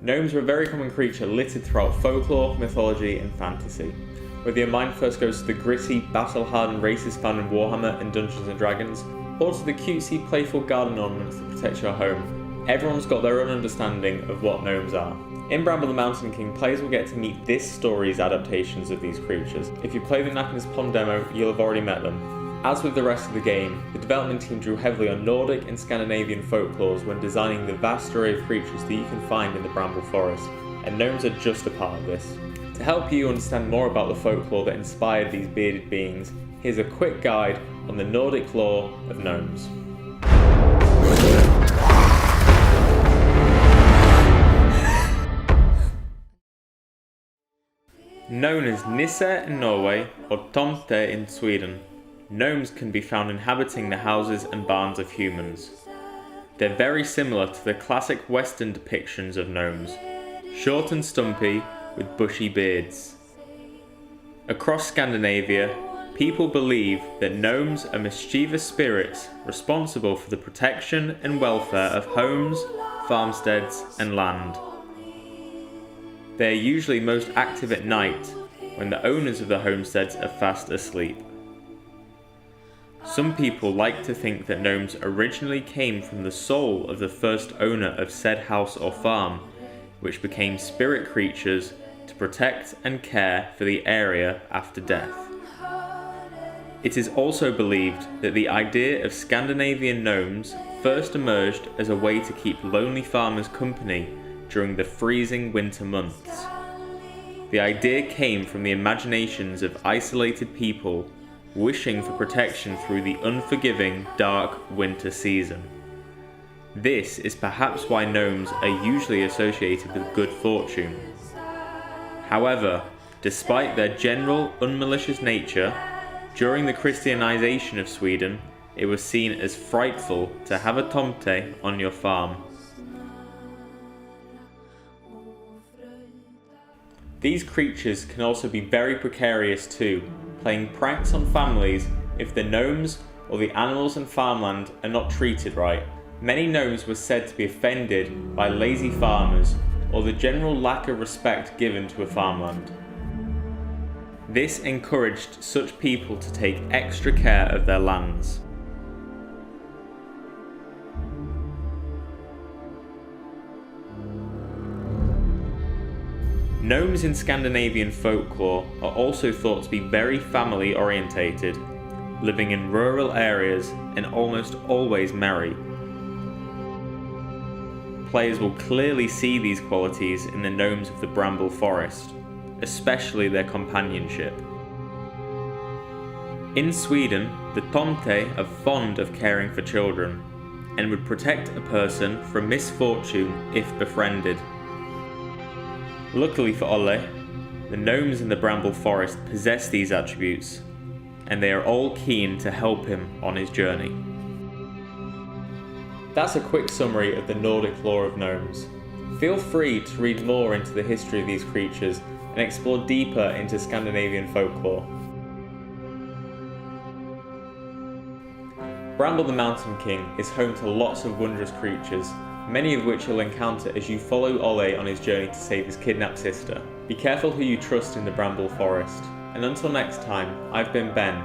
Gnomes are a very common creature littered throughout folklore, mythology and fantasy. Whether your mind first goes to the gritty, battle-hardened races found in Warhammer and Dungeons & Dragons, or to the cutesy, playful garden ornaments that protect your home, everyone's got their own understanding of what gnomes are. In Bramble the Mountain King, players will get to meet this story's adaptations of these creatures. If you play the Knackens Pond demo, you'll have already met them. As with the rest of the game, the development team drew heavily on Nordic and Scandinavian folklores when designing the vast array of creatures that you can find in the Bramble Forest, and gnomes are just a part of this. To help you understand more about the folklore that inspired these bearded beings, here's a quick guide on the Nordic lore of gnomes. Known as Nisse in Norway or Tomte in Sweden, gnomes can be found inhabiting the houses and barns of humans. They're very similar to the classic Western depictions of gnomes, short and stumpy with bushy beards. Across Scandinavia, people believe that gnomes are mischievous spirits responsible for the protection and welfare of homes, farmsteads and land. They are usually most active at night, when the owners of the homesteads are fast asleep. Some people like to think that gnomes originally came from the soul of the first owner of said house or farm, which became spirit creatures to protect and care for the area after death. It is also believed that the idea of Scandinavian gnomes first emerged as a way to keep lonely farmers company during the freezing winter months. The idea came from the imaginations of isolated people wishing for protection through the unforgiving, dark winter season. This is perhaps why gnomes are usually associated with good fortune. However, despite their general unmalicious nature, during the Christianization of Sweden, it was seen as frightful to have a tomte on your farm. These creatures can also be very precarious too, playing pranks on families if the gnomes or the animals and farmland are not treated right. Many gnomes were said to be offended by lazy farmers or the general lack of respect given to a farmland. This encouraged such people to take extra care of their lands. Gnomes in Scandinavian folklore are also thought to be very family orientated, living in rural areas and almost always merry. Players will clearly see these qualities in the gnomes of the Bramble Forest, especially their companionship. In Sweden, the tomte are fond of caring for children, and would protect a person from misfortune if befriended. Luckily for Olle, the gnomes in the Bramble Forest possess these attributes, and they are all keen to help him on his journey. That's a quick summary of the Nordic lore of gnomes. Feel free to read more into the history of these creatures and explore deeper into Scandinavian folklore. Bramble the Mountain King is home to lots of wondrous creatures, many of which you'll encounter as you follow Olle on his journey to save his kidnapped sister. Be careful who you trust in the Bramble Forest, and until next time, I've been Ben,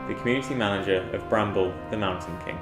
the community manager of Bramble the Mountain King.